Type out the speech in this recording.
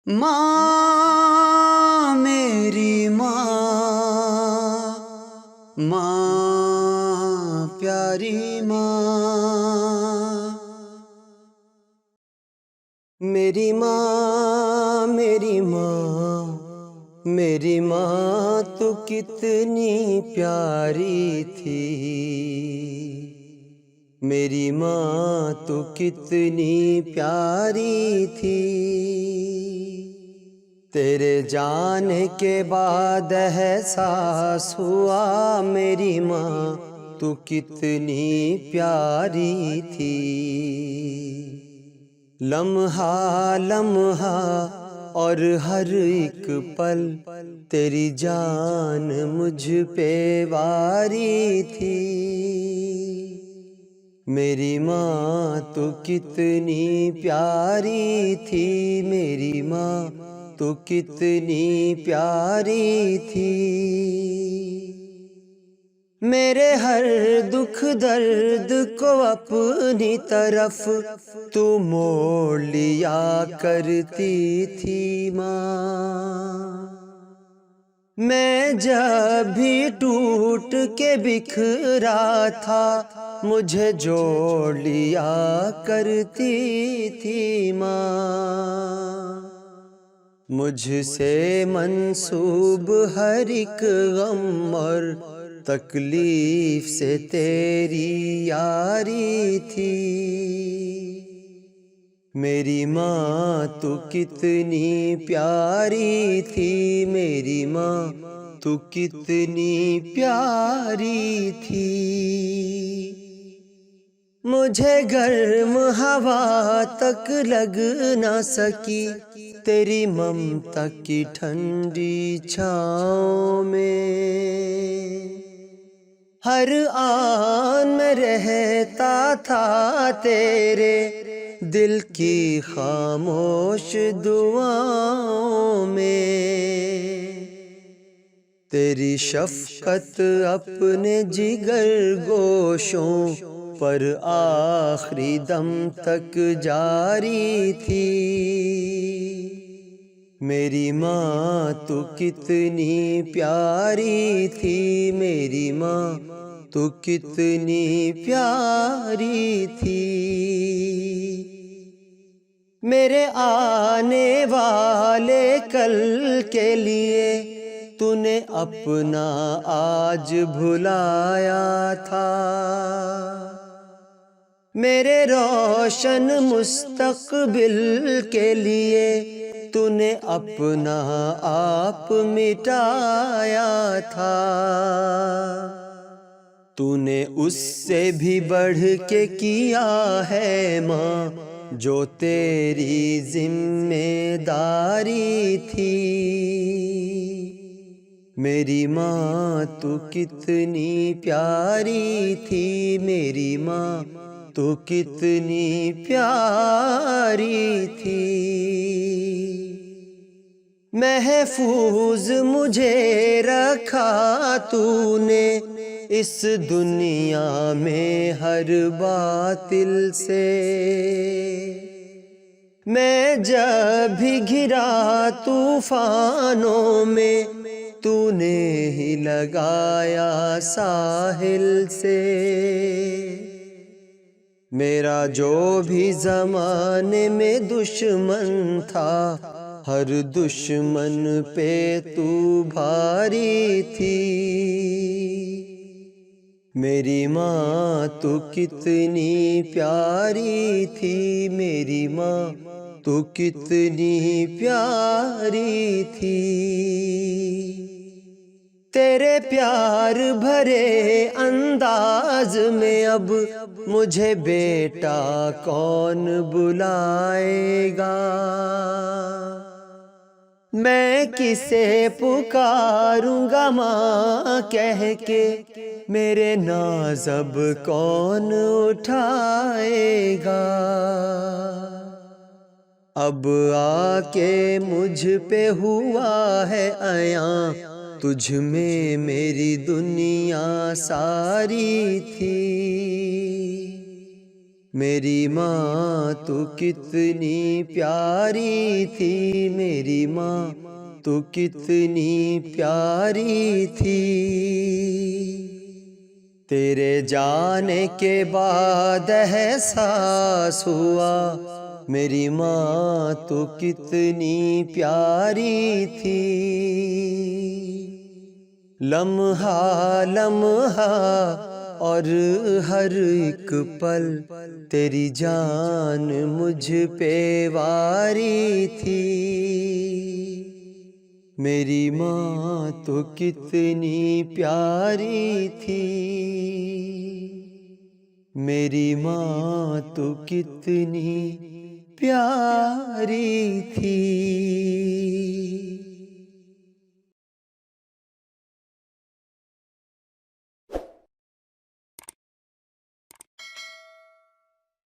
ماں میری ماں، ماں پیاری ماں، میری ماں میری ماں، میری ماں تو کتنی پیاری تھی، میری ماں تو کتنی پیاری تھی، تیرے جانے کے بعد احساس ہوا میری ماں تو کتنی پیاری تھی، لمحہ لمحہ اور ہر ایک پل تیری جان مجھ پہ واری تھی، میری ماں تو کتنی پیاری تھی، میری ماں تو کتنی پیاری تھی، میرے ہر دکھ درد کو اپنی طرف تو موڑ لیا کرتی تھی ماں، میں جب بھی ٹوٹ کے بکھرا تھا مجھے جوڑ لیا کرتی تھی ماں، مجھ سے منسوب ہر ایک غم اور تکلیف سے تیری یاری تھی، میری ماں تو کتنی پیاری تھی، میری ماں تو کتنی پیاری تھی، مجھے گرم ہوا تک لگ نہ سکی تیری ممتا کی ٹھنڈی چھاؤں میں، ہر آن میں رہتا تھا تیرے دل کی خاموش دعاؤں میں، تیری شفقت اپنے جگر گوشوں پر آخری دم تک جاری تھی، میری ماں تو کتنی پیاری تھی، میری ماں تو کتنی پیاری تھی، میرے آنے والے کل کے لیے تو نے اپنا آج بھلایا تھا، میرے روشن مستقبل کے لیے تو نے اپنا آپ مٹایا تھا، تو نے اس سے بھی بڑھ کے کیا ہے ماں جو تیری ذمہ داری تھی، میری ماں تو کتنی پیاری تھی، میری ماں تو کتنی پیاری تھی، محفوظ مجھے رکھا تو نے اس دنیا میں ہر باطل سے، میں جب بھی گھرا طوفانوں میں تو نے ہی لگایا ساحل سے، میرا جو بھی زمانے میں دشمن تھا ہر دشمن پہ تو بھاری تھی، میری ماں تو کتنی پیاری تھی، میری ماں تو کتنی پیاری تھی، تیرے پیار بھرے انداز میں اب مجھے بیٹا کون بلائے گا، میں کسے پکاروں گا ماں کہہ کے میرے نازب کون اٹھائے گا، اب آ کے مجھ پہ ہوا ہے عیاں تجھ میں میری دنیا ساری تھی، میری ماں تو کتنی پیاری تھی، میری ماں تو کتنی پیاری تھی، تیرے جانے کے بعد احساس ہوا میری ماں تو کتنی پیاری تھی، لمحہ لمحہ اور ہر ایک پل تیری جان مجھ پہ واری تھی، میری ماں تو کتنی پیاری تھی، میری ماں تو کتنی پیاری تھی۔